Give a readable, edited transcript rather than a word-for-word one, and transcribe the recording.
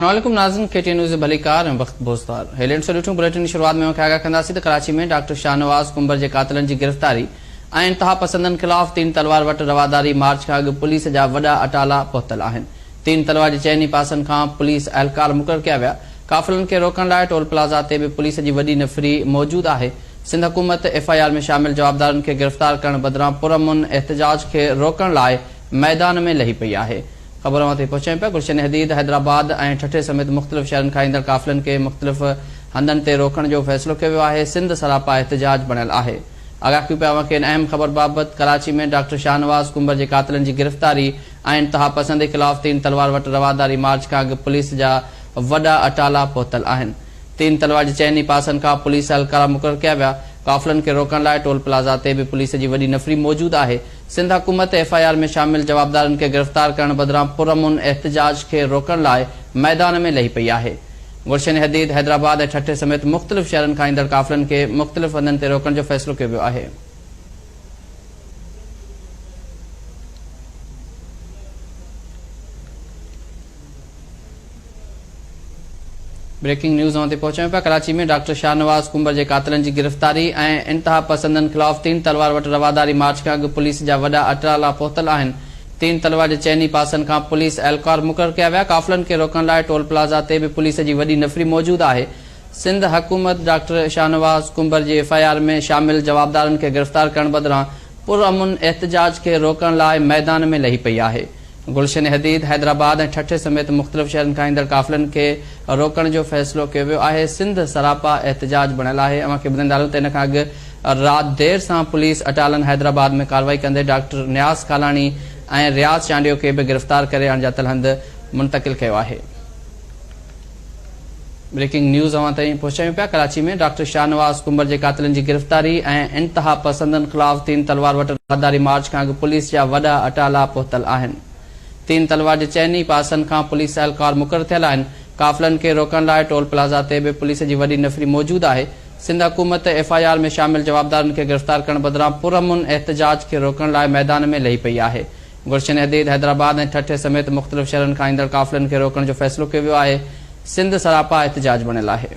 वालेकुम नाज़रीन, KTN news भलीकार ऐं वक्त बोज़दार हेडलाइन से ॾिठूं। बुलेटिन जी शुरुआत में आगाह कंदासीं त कराची में डॉक्टर शाहनवाज़ कुंबर जे कातिलनि जी गिरफ़्तारी ऐं इंतहा पसंदनि ख़िलाफ़ तीन तलवार वटि रवादारी मार्च खां अॻु पुलिस जा वॾा अटाला पहुतल आहिनि। तीन तलवार जे चइनी पासनि खां पुलिस अहलकार मुक़रर कया विया। काफ़िलनि खे रोकण लाइ टोल प्लाज़ा ते बि पुलिस जी वॾी नफ़री मौजूद आहे। सिंध हुकूमत FIR में शामिल जवाबदारनि खे गिरफ़्तार करण बदिरां पुरअमन एहतजाज खे रोकण लाइ मैदान में लही पई आहे। खबर ते पहुचायूं पिया। गुलशन हदीद हैदराबाद ऐं ठठे समेत मुख़्तलिफ़ शहरनि खां ईंदड़ काफ़िलनि खे मुख़्तलिफ़ हंधनि ते रोकण जो फ़ैसिलो कयो वियो आहे। सिंध सरापा एहतजाज बणियल आहे। आगाह कयूं पिया इन अहम ख़बर बाबति। कराची में डॉक्टर शाहनवाज़ कुंबर जे कातिलनि जी गिरफ़्तारी ऐं इंतहा पसंदी ख़िलाफ़ तीन तलवार वटि रवादारी मार्च खां अॻु पुलिस जा वॾा अटाला पहुतल आहिनि। तीन तलवार जे चइनी पासनि खां पुलिस अहलकार मुक़रर कया विया। काफ़िलनि खे रोकण लाइ टोल प्लाज़ा ते बि पुलिस जी वॾी नफ़री मौजूद आहे। सिंध हुकूमत FIR में शामिल जवाबदारनि खे गिरफ़्तार करण बदिरां पुरअमन एहतजाज खे रोकण लाइ मैदान में लही पई आहे। गुलशन हदीद हैदराबाद ऐं ठठे समेत मुख़्तलिफ़ शहरनि खां ईंदड़ काफ़िलनि खे मुख़्तलिफ़ हंधनि ते रोकण जो फ़ैसिलो कयो वियो आहे। ब्रेकिंग न्यूज़ ते पहुचायूं पिया। कराची में डॉक्टर शाहनवाज़ कुंबर जे कातिलनि जी गिरफ़्तारी ऐं इंतहा पसंदनि ख़िलाफ़ तीन तलवार वटि रवादारी मार्च खां अॻु पुलिस जा वॾा अटाला पहुतल आहिनि। तीन तलवार जे चइनी पासनि खां पुलिस अहलकार मुक़रर कया विया। काफ़िलनि खे रोकण लाइ टोल प्लाज़ा ते बि पुलिस जी वॾी नफ़री मौजूद आहे। सिंध हुकूमत डॉक्टर शाहनवाज़ कुंबर जे FIR में शामिल जवाबदारनि खे गिरफ़्तार करण बदिरां पुरअमन एहतजाज खे रोकण लाइ मैदान में लही पई आहे। गुलशन हदीद हैदराबाद ऐं ठठे समेत मुख़्तलिफ़ शहरनि खां ईंदड़ काफ़िलनि खे रोकण जो फ़ैसिलो कयो वियो आहे। सिंध सरापा एहतजाज बणियल आहे। अव्हांखे ॿुधाईंदा हलूं त इन खां अॻु राति देर सां पुलिस अटालन हैदराबाद में कार्रवाई कंदे डॉक्टर न्याज़ कालानी ऐं रियाज़ चांडियो खे बि गिरफ़्तार करे अणॼातल हंधि मुंतक़िल कयो आहे। ब्रेकिंग न्यूज़ ताईं पहुचायूं पिया। कराची में डॉक्टर शाहनवाज़ कुंबर जे कातिलनि जी गिरफ़्तारी ऐं इंतहा पसंदनि ख़िलाफ़ तीन तलवार वटि रवादारी मार्च खां अॻु पुलिस जा वॾा अटाला पहुतल आहिनि। तीन तलवार जे चइनी पासनि खां पुलिस अहलकार मुक़रर थियल आहिनि। काफ़िलनि खे रोकण लाइ टोल प्लाज़ा ते बि पुलिस जी वॾी नफ़री मौजूद आहे। सिंध हुकूमत FIR में शामिल जवाबदारनि खे गिरफ़्तार करण बदिरां पुरअमन एहतजाज खे रोकण लाइ मैदान में लही पई आहे। गुलशन हदीद हैदराबाद ऐं ठठे समेत मुख़्तलिफ़ शहरनि खां ईंदड़ काफ़िलनि खे रोकण जो फ़ैसिलो कयो वियो आहे। सिंध सरापा एहतजाज बणियल आहे।